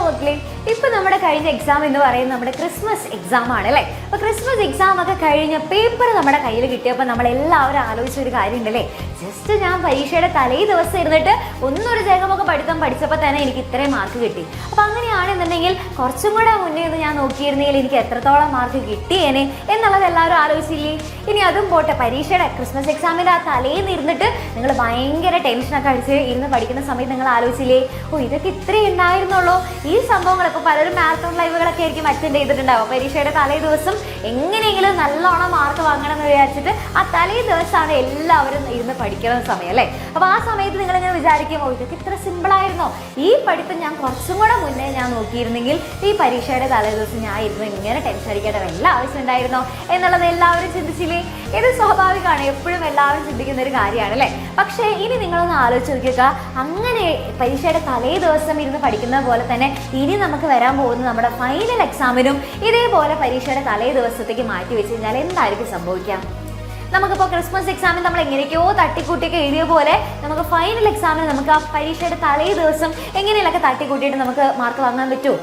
മക്കളെ, ഇപ്പൊ നമ്മുടെ കഴിഞ്ഞ എക്സാം എന്ന് പറയുന്നത് നമ്മുടെ ക്രിസ്മസ് എക്സാം ആണ് അല്ലേ. അപ്പൊ ക്രിസ്മസ് എക്സാം ഒക്കെ കഴിഞ്ഞ പേപ്പർ നമ്മുടെ കയ്യിൽ കിട്ടിയപ്പോൾ നമ്മളെല്ലാവരും ആലോചിച്ച ഒരു കാര്യം ഉണ്ടല്ലേ, ജസ്റ്റ് ഞാൻ പരീക്ഷയുടെ തലേ ദിവസം ഇരുന്നിട്ട് ഒന്നൊരു ജേകമൊക്കെ പഠിച്ചപ്പോൾ തന്നെ എനിക്ക് ഇത്രയും മാർക്ക് കിട്ടി. അപ്പൊ അങ്ങനെയാണെന്നുണ്ടെങ്കിൽ കുറച്ചും കൂടെ മുന്നേ ഒന്ന് ഞാൻ നോക്കിയിരുന്നെങ്കിൽ എനിക്ക് എത്രത്തോളം മാർക്ക് കിട്ടിയേനെ എന്നുള്ളത് എല്ലാവരും ആലോചിച്ചില്ലേ. ഇനി അതും പോട്ടെ, പരീക്ഷയുടെ ക്രിസ്മസ് എക്സാമിൻ്റെ ആ തലേന്ന് ഇരുന്നിട്ട് നിങ്ങൾ ഭയങ്കര ടെൻഷനൊക്കെ അടിച്ച് ഇരുന്ന് പഠിക്കുന്ന സമയത്ത് നിങ്ങൾ ആലോചിച്ചില്ലേ, ഓ ഇതൊക്കെ ഇത്രയും ഉണ്ടായിരുന്നുള്ളൂ. ഈ സംഭവങ്ങൾ ഇപ്പോൾ പലരും മാരത്തോൺ ലൈവുകളൊക്കെ ആയിരിക്കും അറ്റൻഡ് ചെയ്തിട്ടുണ്ടാവും. പരീക്ഷയുടെ തലേ ദിവസം എങ്ങനെയെങ്കിലും നല്ലോണം മാർക്ക് വാങ്ങണം എന്ന് വിചാരിച്ചിട്ട് ആ തലേ ദിവസമാണ് എല്ലാവരും ഇരുന്ന് പഠിക്കുന്ന സമയം അല്ലേ. അപ്പോൾ ആ സമയത്ത് നിങ്ങളിങ്ങനെ വിചാരിക്കും, ഓ ഇതൊക്കെ ഇത്ര സിമ്പിളായിരുന്നോ, ഈ പഠിപ്പ് ഞാൻ കുറച്ചും കൂടെ മുന്നേ ഞാൻ നോക്കിയിരുന്നെങ്കിൽ ഈ പരീക്ഷയുടെ തലേ ദിവസം ഞാൻ ഇരുന്ന് ഇങ്ങനെ ടെൻഷൻ അടിക്കേണ്ട വല്ല ആവശ്യം ഉണ്ടായിരുന്നോ എന്നുള്ളത് എല്ലാവരും ചിന്തിച്ചില്ലേ. ഇത് സ്വാഭാവികമാണ്, എപ്പോഴും എല്ലാവരും ചിന്തിക്കുന്ന ഒരു കാര്യമാണ് അല്ലേ. പക്ഷേ ഇനി നിങ്ങളൊന്ന് ആലോചിച്ച് നോക്കുക, അങ്ങനെ പരീക്ഷയുടെ തലേ ദിവസം ഇരുന്ന് പഠിക്കുന്ന പോലെ തന്നെ ഇനി നമുക്ക് വരാൻ പോകുന്ന നമ്മുടെ ഫൈനൽ എക്സാമിനും ഇതേപോലെ പരീക്ഷയുടെ തലേ ദിവസത്തേക്ക് മാറ്റി വെച്ച് കഴിഞ്ഞാൽ എന്തായിരിക്കും സംഭവിക്കാം? നമുക്കിപ്പോൾ ക്രിസ്മസ് എക്സാമിൽ നമ്മൾ എങ്ങനെയൊക്കെയോ തട്ടിക്കൂട്ടിയൊക്കെ എഴുതിയ പോലെ നമുക്ക് ഫൈനൽ എക്സാമിന് നമുക്ക് ആ പരീക്ഷയുടെ തലേ ദിവസം എങ്ങനെയൊക്കെ തട്ടിക്കൂട്ടിയിട്ട് നമുക്ക് മാർക്ക് വാങ്ങാൻ പറ്റുമോ?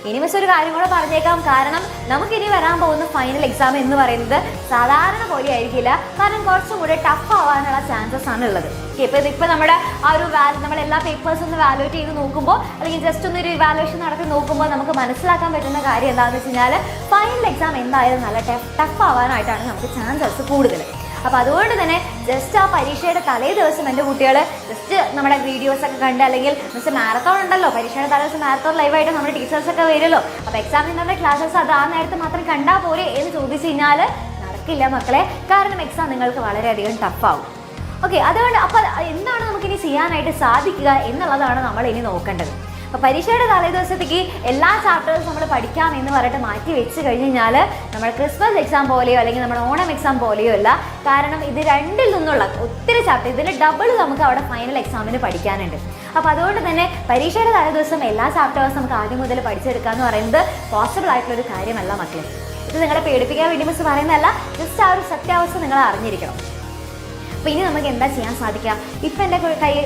ഇനി മിസ് ഒരു കാര്യം കൂടെ പറഞ്ഞേക്കാം, കാരണം നമുക്കിനി വരാൻ പോകുന്ന ഫൈനൽ എക്സാം എന്ന് പറയുന്നത് സാധാരണ പോലെ ആയിരിക്കില്ല, കാരണം കുറച്ചും കൂടെ ടഫ് ആവാനുള്ള ചാൻസസ് ആണ് ഉള്ളത്. ഇപ്പോൾ നമ്മുടെ ആ ഒരു നമ്മളെല്ലാ പേപ്പേഴ്സ് ഒന്ന് വാലുവേറ്റ് ചെയ്ത് നോക്കുമ്പോൾ, അല്ലെങ്കിൽ ജസ്റ്റ് ഒന്നൊരു ഇവാലുവേഷൻ നടത്തി നോക്കുമ്പോൾ നമുക്ക് മനസ്സിലാക്കാൻ പറ്റുന്ന കാര്യം എന്താണെന്ന് വെച്ച് കഴിഞ്ഞാൽ ഫൈനൽ എക്സാം എന്തായാലും നല്ല ടഫ് ആവാനായിട്ടാണ് നമുക്ക് ചാൻസസ് കൂടുതൽ. അപ്പോൾ അതുകൊണ്ട് തന്നെ ജസ്റ്റ് ആ പരീക്ഷയുടെ തലേ ദിവസം എൻ്റെ കുട്ടികൾ ജസ്റ്റ് നമ്മുടെ വീഡിയോസൊക്കെ കണ്ട്, അല്ലെങ്കിൽ മിസ് മാരത്തോൺ ഉണ്ടല്ലോ, പരീക്ഷയുടെ തലേ ദിവസം മാരത്തോൺ ലൈവായിട്ട് നമ്മുടെ ടീച്ചേഴ്സൊക്കെ വരുമല്ലോ, അപ്പോൾ എക്സാമിൻ്റെ ക്ലാസ്സസ് അത് ആ നേരത്തെ മാത്രം കണ്ടാൽ പോരെ എന്ന് ചോദിച്ചു കഴിഞ്ഞാൽ നടക്കില്ല മക്കളെ, കാരണം എക്സാം നിങ്ങൾക്ക് വളരെയധികം ടഫാവും. ഓക്കെ, അതുകൊണ്ട് അപ്പോൾ എന്താണ് നമുക്കിനി ചെയ്യാനായിട്ട് സാധിക്കുക എന്നുള്ളതാണ് നമ്മൾ ഇനി നോക്കേണ്ടത്. അപ്പോൾ പരീക്ഷയുടെ തലേ ദിവസത്തേക്ക് എല്ലാ ചാപ്റ്റേഴ്സും നമ്മൾ പഠിക്കാം എന്ന് പറഞ്ഞിട്ട് മാറ്റി വെച്ച് കഴിഞ്ഞ് കഴിഞ്ഞാൽ നമ്മുടെ ക്രിസ്മസ് എക്സാം പോലെയോ അല്ലെങ്കിൽ നമ്മുടെ ഓണം എക്സാം പോലെയോ അല്ല, കാരണം ഇത് രണ്ടിൽ നിന്നുള്ള ഒത്തിരി ചാപ്റ്റർ, ഇതിൻ്റെ ഡബിൾ നമുക്ക് അവിടെ ഫൈനൽ എക്സാമിന് പഠിക്കാനുണ്ട്. അപ്പോൾ അതുകൊണ്ട് തന്നെ പരീക്ഷയുടെ തലേ ദിവസം എല്ലാ ചാപ്റ്റേഴ്സും നമുക്ക് ആദ്യം മുതൽ പഠിച്ചെടുക്കുക എന്ന് പറയുന്നത് പോസിബിൾ ആയിട്ടുള്ളൊരു കാര്യമല്ല മക്കളെ. ഇത് നിങ്ങളെ പേടിപ്പിക്കാൻ വേണ്ടി മിസ് പറയുന്നതല്ല, ജസ്റ്റ് ആ ഒരു സത്യാവസ്ഥ നിങ്ങൾ അറിഞ്ഞിരിക്കണം. അപ്പോൾ ഇനി നമുക്ക് എന്താ ചെയ്യാൻ സാധിക്കുക? ഇപ്പം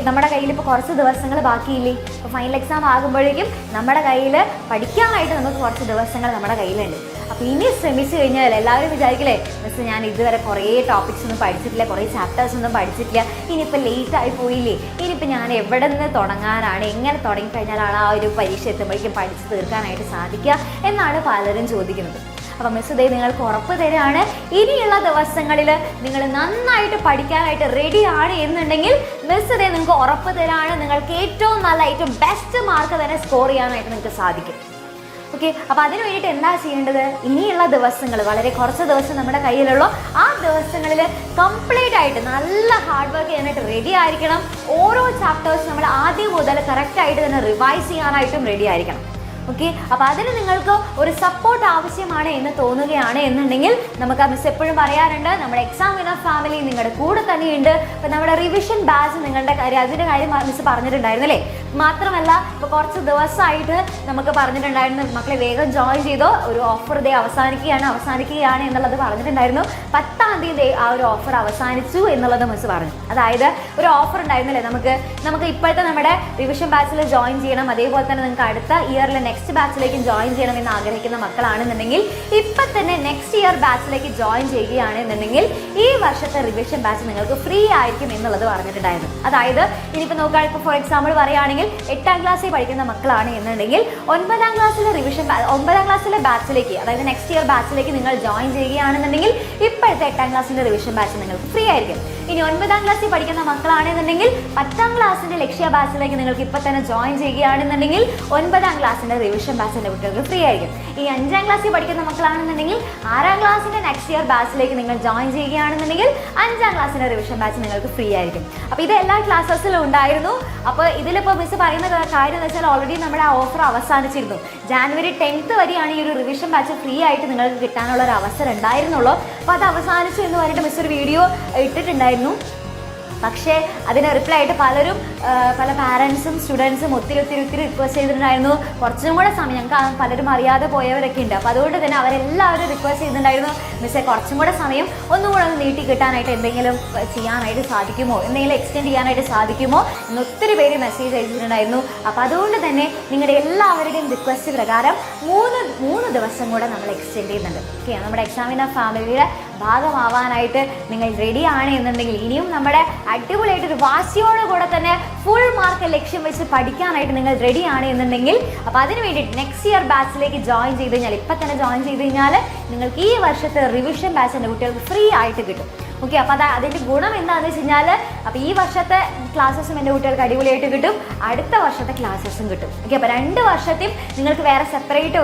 നമ്മുടെ കയ്യിൽ ഇപ്പോൾ കുറച്ച് ദിവസങ്ങൾ ബാക്കിയില്ലേ, ഇപ്പോൾ ഫൈനൽ എക്സാം ആകുമ്പോഴേക്കും നമ്മുടെ കയ്യിൽ പഠിക്കാനായിട്ട് നമുക്ക് കുറച്ച് ദിവസങ്ങൾ നമ്മുടെ കയ്യിലുണ്ട്. അപ്പോൾ ഇനി ശ്രമിച്ചു കഴിഞ്ഞാൽ എല്ലാവരും വിചാരിക്കില്ലേ, മിസ് ഞാൻ ഇതുവരെ കുറേ ടോപ്പിക്സ് ഒന്നും പഠിച്ചിട്ടില്ല, കുറേ ചാപ്റ്റേഴ്സ് ഒന്നും പഠിച്ചിട്ടില്ല, ഇനിയിപ്പോൾ ലേറ്റായി പോയില്ലേ, ഇനിയിപ്പോൾ ഞാൻ എവിടെ നിന്ന് തുടങ്ങാനാണ്, എങ്ങനെ തുടങ്ങിക്കഴിഞ്ഞാലാണ് ആ ഒരു പരീക്ഷ എത്തുമ്പോഴേക്കും പഠിച്ച് തീർക്കാനായിട്ട് സാധിക്കുക എന്നാണ് പലരും ചോദിക്കുന്നത്. അപ്പോൾ മിസ് ദേ നിങ്ങൾക്ക് ഉറപ്പ് തരാണ്, ഇനിയുള്ള ദിവസങ്ങളിൽ നിങ്ങൾ നന്നായിട്ട് പഠിക്കാനായിട്ട് റെഡിയാണ് എന്നുണ്ടെങ്കിൽ മിസ് ദേ നിങ്ങൾക്ക് ഉറപ്പ് തരാണ്, നിങ്ങൾക്ക് ഏറ്റവും നല്ല ഏറ്റവും ബെസ്റ്റ് മാർക്ക് തന്നെ സ്കോർ ചെയ്യാനായിട്ട് നിങ്ങൾക്ക് സാധിക്കും. ഓക്കെ, അപ്പോൾ അതിന് വേണ്ടിയിട്ട് എന്താ ചെയ്യേണ്ടത്? ഇനിയുള്ള ദിവസങ്ങൾ, വളരെ കുറച്ച് ദിവസം നമ്മുടെ കയ്യിലുള്ള ആ ദിവസങ്ങളിൽ കംപ്ലീറ്റ് ആയിട്ട് നല്ല ഹാർഡ് വർക്ക് ചെയ്യാനായിട്ട് റെഡി ആയിരിക്കണം. ഓരോ ചാപ്റ്റേഴ്സ് നമ്മൾ ആദ്യം മുതൽ കറക്റ്റായിട്ട് തന്നെ റിവൈസ് ചെയ്യാനായിട്ടും റെഡി ആയിരിക്കണം. ഓക്കെ, അപ്പോൾ അതിന് നിങ്ങൾക്ക് ഒരു സപ്പോർട്ട് ആവശ്യമാണ് എന്ന് തോന്നുകയാണ് എന്നുണ്ടെങ്കിൽ നമുക്ക് ആ മിസ് എപ്പോഴും പറയാറുണ്ട്, നമ്മുടെ എക്സാം വിന്നർ ഫാമിലി നിങ്ങളുടെ കൂടെ തന്നെയുണ്ട്. അപ്പോൾ നമ്മുടെ റിവിഷൻ ബാച്ച് നിങ്ങളുടെ കാര്യം, അതിൻ്റെ കാര്യം മിസ് പറഞ്ഞിട്ടുണ്ടായിരുന്നു അല്ലേ. മാത്രമല്ല ഇപ്പോൾ കുറച്ച് ദിവസമായിട്ട് നമുക്ക് പറഞ്ഞിട്ടുണ്ടായിരുന്നു, മക്കളെ വേഗം ജോയിൻ ചെയ്തോ, ഒരു ഓഫർ ഡേ അവസാനിക്കുകയാണ് എന്നുള്ളത് പറഞ്ഞിട്ടുണ്ടായിരുന്നു. 10-ാം തീയതി ആ ഒരു ഓഫർ അവസാനിച്ചു എന്നുള്ളത് മിസ് പറഞ്ഞു. അതായത് ഒരു ഓഫർ ഉണ്ടായിരുന്നല്ലേ, നമുക്ക് ഇപ്പോഴത്തെ നമ്മുടെ റിവിഷൻ ബാച്ചിൽ ജോയിൻ ചെയ്യണം, അതേപോലെ തന്നെ നിങ്ങൾക്ക് അടുത്ത ഇയറിൽ നെക്സ്റ്റ് ബാച്ചിലേക്ക് ജോയിൻ ചെയ്യണം എന്ന് ആഗ്രഹിക്കുന്ന മക്കളാണെന്നുണ്ടെങ്കിൽ ഇപ്പം തന്നെ നെക്സ്റ്റ് ഇയർ ബാച്ചിലേക്ക് ജോയിൻ ചെയ്യുകയാണെന്നുണ്ടെങ്കിൽ ഈ വർഷത്തെ റിവിഷൻ ബാച്ച് നിങ്ങൾക്ക് ഫ്രീ ആയിരിക്കും എന്നുള്ളത് പറഞ്ഞിട്ടുണ്ടായിരുന്നു. അതായത് ഇനിയിപ്പോൾ നോക്കുകയാണെങ്കിൽ ഇപ്പോൾ ഫോർ എക്സാമ്പിൾ പറയുകയാണെങ്കിൽ 8ാം ക്ലാസ്സിൽ പഠിക്കുന്ന മക്കളാണ് എന്നുണ്ടെങ്കിൽ 9ാം ക്ലാസ്സിലെ ബാച്ചിലേക്ക്, അതായത് നെക്സ്റ്റ് ഇയർ ബാച്ചിലേക്ക് നിങ്ങൾ ജോയിൻ ചെയ്യുകയാണെന്നുണ്ടെങ്കിൽ ഇപ്പോഴത്തെ 8ാം ക്ലാസ്സിൻ്റെ റിവിഷൻ ബാച്ച് നിങ്ങൾക്ക് ഫ്രീ ആയിരിക്കും. ഇനി 9ാം ക്ലാസ്സിൽ പഠിക്കുന്ന മക്കളാണെന്നുണ്ടെങ്കിൽ 10ാം ക്ലാസ്സിൻ്റെ ലക്ഷ്യ ബാച്ചിലേക്ക് നിങ്ങൾക്ക് ഇപ്പോൾ തന്നെ ജോയിൻ ചെയ്യുകയാണെന്നുണ്ടെങ്കിൽ 9ാം ക്ലാസ്സിൻ്റെ റിവിഷൻ ബാച്ചിൻ്റെ കുട്ടികൾക്ക് ഫ്രീ ആയിരിക്കും. ഈ 5ാം ക്ലാസ്സിൽ പഠിക്കുന്ന മക്കളാണെന്നുണ്ടെങ്കിൽ 6ാം ക്ലാസ്സിൻ്റെ നെക്സ്റ്റ് ഇയർ ബാച്ചിലേക്ക് നിങ്ങൾ ജോയിൻ ചെയ്യുകയാണെന്നുണ്ടെങ്കിൽ 5ാം ക്ലാസ്സിൻ്റെ റിവിഷൻ ബാച്ച് നിങ്ങൾക്ക് ഫ്രീ ആയിരിക്കും. അപ്പോൾ ഇത് എല്ലാ ക്ലാസ്സസിലും ഉണ്ടായിരുന്നു. അപ്പോൾ ഇതിലിപ്പോൾ മിസ് പറയുന്ന കാര്യം എന്ന് വെച്ചാൽ ഓൾറെഡി നമ്മുടെ ആ ഓഫർ അവസാനിച്ചിരുന്നു. ജാനുവരി 10th വരെയാണ് ഈ ഒരു റിവിഷൻ ബാച്ച് ഫ്രീ ആയിട്ട് നിങ്ങൾക്ക് കിട്ടാനുള്ള ഒരു അവസരം ഉണ്ടായിരുന്നുള്ളൂ. അപ്പോൾ അത് അവസാനിച്ചു എന്ന് പറഞ്ഞിട്ട് മിസ് ഒരു വീഡിയോ ഇട്ടിട്ടുണ്ടായിരുന്നു. പക്ഷേ അതിന് റിപ്ലൈ ആയിട്ട് പലരും പല പാരൻസും സ്റ്റുഡൻസും ഒത്തിരി റിക്വസ്റ്റ് ചെയ്തിട്ടുണ്ടായിരുന്നു. കുറച്ചും കൂടെ സമയം, ഞങ്ങൾക്ക് പലരും അറിയാതെ പോയവരൊക്കെ ഉണ്ട്. അപ്പോൾ അതുകൊണ്ട് തന്നെ അവരെല്ലാവരും റിക്വസ്റ്റ് ചെയ്തിട്ടുണ്ടായിരുന്നു, മിസ്സേ കുറച്ചും കൂടെ സമയം ഒന്നുകൂടെ ഒന്ന് നീട്ടി കിട്ടാനായിട്ട് എന്തെങ്കിലും ചെയ്യാനായിട്ട് സാധിക്കുമോ, എന്തെങ്കിലും എക്സ്റ്റെൻഡ് ചെയ്യാനായിട്ട് സാധിക്കുമോ എന്ന് ഒത്തിരി പേര് മെസ്സേജ് അയച്ചിട്ടുണ്ടായിരുന്നു. അപ്പോൾ അതുകൊണ്ട് തന്നെ നിങ്ങളുടെ എല്ലാവരുടെയും റിക്വസ്റ്റ് പ്രകാരം മൂന്ന് ദിവസം കൂടെ നമ്മൾ എക്സ്റ്റെൻഡ് ചെയ്യുന്നുണ്ട്. ഓക്കെ, നമ്മുടെ എക്സാമിനർ ഫാമിലിയുടെ ഭാഗമാവാനായിട്ട് നിങ്ങൾ റെഡിയാണ് എന്നുണ്ടെങ്കിൽ, ഇനിയും നമ്മുടെ അടിപൊളിയായിട്ടൊരു വാശിയോടുകൂടെ തന്നെ ഫുൾ മാർക്ക് ലക്ഷ്യം വെച്ച് പഠിക്കാനായിട്ട് നിങ്ങൾ റെഡിയാണ് എന്നുണ്ടെങ്കിൽ, അപ്പോൾ അതിന് വേണ്ടിയിട്ട് നെക്സ്റ്റ് ഇയർ ബാച്ചിലേക്ക് ജോയിൻ ചെയ്ത് കഴിഞ്ഞാൽ, ഇപ്പം തന്നെ ജോയിൻ ചെയ്ത് കഴിഞ്ഞാൽ നിങ്ങൾക്ക് ഈ വർഷത്തെ റിവിഷൻ ബാച്ച് എൻ്റെ കുട്ടികൾക്ക് ഫ്രീ ആയിട്ട് കിട്ടും. ഓക്കെ, അപ്പോൾ അതിൻ്റെ ഗുണം എന്താണെന്ന് വെച്ച് കഴിഞ്ഞാൽ, അപ്പോൾ ഈ വർഷത്തെ ക്ലാസ്സസും എൻ്റെ കുട്ടികൾക്ക് അടിപൊളിയായിട്ട് കിട്ടും, അടുത്ത വർഷത്തെ ക്ലാസ്സസും കിട്ടും. ഓക്കെ, അപ്പോൾ 2 വർഷത്തെയും നിങ്ങൾക്ക് വേറെ സെപ്പറേറ്റ്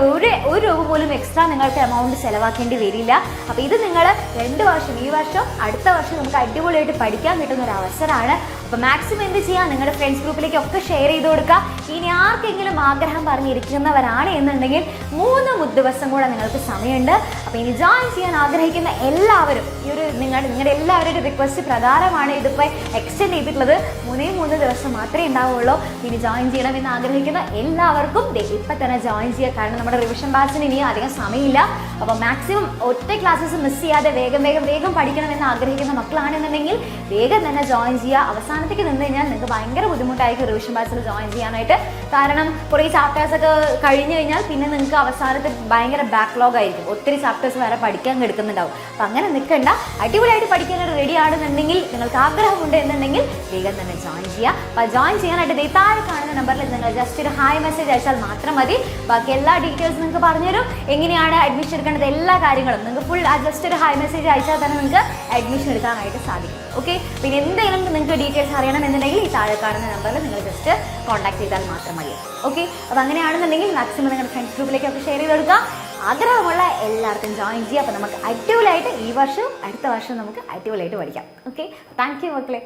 ഒരു രൂപ പോലും എക്സ്ട്രാ നിങ്ങൾക്ക് എമൗണ്ട് ചിലവാക്കേണ്ടി വരില്ല. അപ്പോൾ ഇത് നിങ്ങൾ 2 വർഷം, ഈ വർഷം അടുത്ത വർഷം നമുക്ക് അടിപൊളിയായിട്ട് പഠിക്കാൻ കിട്ടുന്ന ഒരു അവസരമാണ്. അപ്പോൾ മാക്സിമം എന്ത് ചെയ്യുക, നിങ്ങളുടെ ഫ്രണ്ട്സ് ഗ്രൂപ്പിലേക്കൊക്കെ ഷെയർ ചെയ്ത് കൊടുക്കുക. ഇനി ആർക്കെങ്കിലും ആഗ്രഹം പറഞ്ഞിരിക്കുന്നവരാണ് എന്നുണ്ടെങ്കിൽ 3 ദിവസം കൂടെ നിങ്ങൾക്ക് സമയമുണ്ട്. അപ്പോൾ ഇനി ജോയിൻ ചെയ്യാൻ ആഗ്രഹിക്കുന്ന എല്ലാവരും, ഈ ഒരു നിങ്ങളുടെ എല്ലാവരുടെ റിക്വസ്റ്റ് പ്രകാരമാണ് ഇതിപ്പോൾ എക്സ്റ്റെൻഡ് ചെയ്തിട്ടുള്ളത്. 3 ദിവസം മാത്രമേ ഉണ്ടാവുള്ളൂ. ഇനി ജോയിൻ ചെയ്യണമെന്ന് ആഗ്രഹിക്കുന്ന എല്ലാവർക്കും ഇപ്പം തന്നെ ജോയിൻ ചെയ്യുക. കാരണം നമ്മുടെ റിവിഷൻ ബാച്ചിന് ഇനിയും അധികം സമയമില്ല. അപ്പോൾ മാക്സിമം ഒറ്റ ക്ലാസ്സസ് മിസ് ചെയ്യാതെ വേഗം പഠിക്കണമെന്ന് ആഗ്രഹിക്കുന്ന മക്കളാണെന്നുണ്ടെങ്കിൽ വേഗം തന്നെ ജോയിൻ ചെയ്യുക. അവസാനത്തേക്ക് നിന്ന് കഴിഞ്ഞാൽ നിങ്ങൾക്ക് ഭയങ്കര ബുദ്ധിമുട്ടായിരിക്കും റിവിഷൻ ബാച്ചിൽ ജോയിൻ ചെയ്യാനായിട്ട്. കാരണം കുറേ ചാപ്റ്റേഴ്സൊക്കെ കഴിഞ്ഞ് കഴിഞ്ഞാൽ പിന്നെ നിങ്ങൾക്ക് അവസാനത്തിൽ ഭയങ്കര ബാക്ക്ലോഗ് ആയിരിക്കും, ഒത്തിരി ചാപ്റ്റേഴ്സ് വരെ പഠിക്കാൻ കിടക്കുന്നുണ്ടാവും. അപ്പം അങ്ങനെ നിൽക്കണ്ട, അടിപൊളിയായിട്ട് പഠിക്കാനായിട്ട് റെഡി ആണെന്നുണ്ടെങ്കിൽ, നിങ്ങൾക്ക് ആഗ്രഹമുണ്ട് എന്നുണ്ടെങ്കിൽ വേഗം തന്നെ ജോയിൻ ചെയ്യുക. അപ്പോൾ ജോയിൻ ചെയ്യാനായിട്ട് താഴെ കാണുന്ന നമ്പറിൽ നിങ്ങൾ ജസ്റ്റ് ഒരു ഹായ് മെസ്സേജ് അയച്ചാൽ മാത്രം മതി. ബാക്കി എല്ലാ ഡീറ്റെയിൽസും നിങ്ങൾക്ക് പറഞ്ഞുതരും, എങ്ങനെയാണ് അഡ്മിഷൻ എടുക്കേണ്ടത്, എല്ലാ കാര്യങ്ങളും നിങ്ങൾക്ക് ഫുൾ ജസ്റ്റ് ഒരു ഹായ് മെസ്സേജ് അയച്ചാൽ തന്നെ നിങ്ങൾക്ക് അഡ്മിഷൻ എടുക്കാനായിട്ട് സാധിക്കും. ഓക്കെ, പിന്നെ എന്തെങ്കിലും നിങ്ങൾക്ക് ഡീറ്റെയിൽസ് അറിയണമെന്നുണ്ടെങ്കിൽ ഈ താഴെ കാണുന്ന നമ്പറിൽ നിങ്ങൾ ജസ്റ്റ് കോൺടാക്ട് ചെയ്താൽ മാത്രം മതി. ഓക്കെ, അപ്പോൾ അങ്ങനെയാണെന്നുണ്ടെങ്കിൽ മാക്സിമം നിങ്ങളുടെ ഫ്രണ്ട്സ് ഗ്രൂപ്പിലേക്കൊക്കെ ഷെയർ ചെയ്ത് കൊടുക്കുക. ആഗ്രഹമുള്ള എല്ലാവർക്കും ജോയിൻ ചെയ്യുക. അപ്പോൾ നമുക്ക് അടിപൊളിയായിട്ട് ഈ വർഷവും അടുത്ത വർഷവും നമുക്ക് അടിപൊളിയായിട്ട് പഠിക്കാം. ഓക്കെ, താങ്ക് യു മക്കളെ.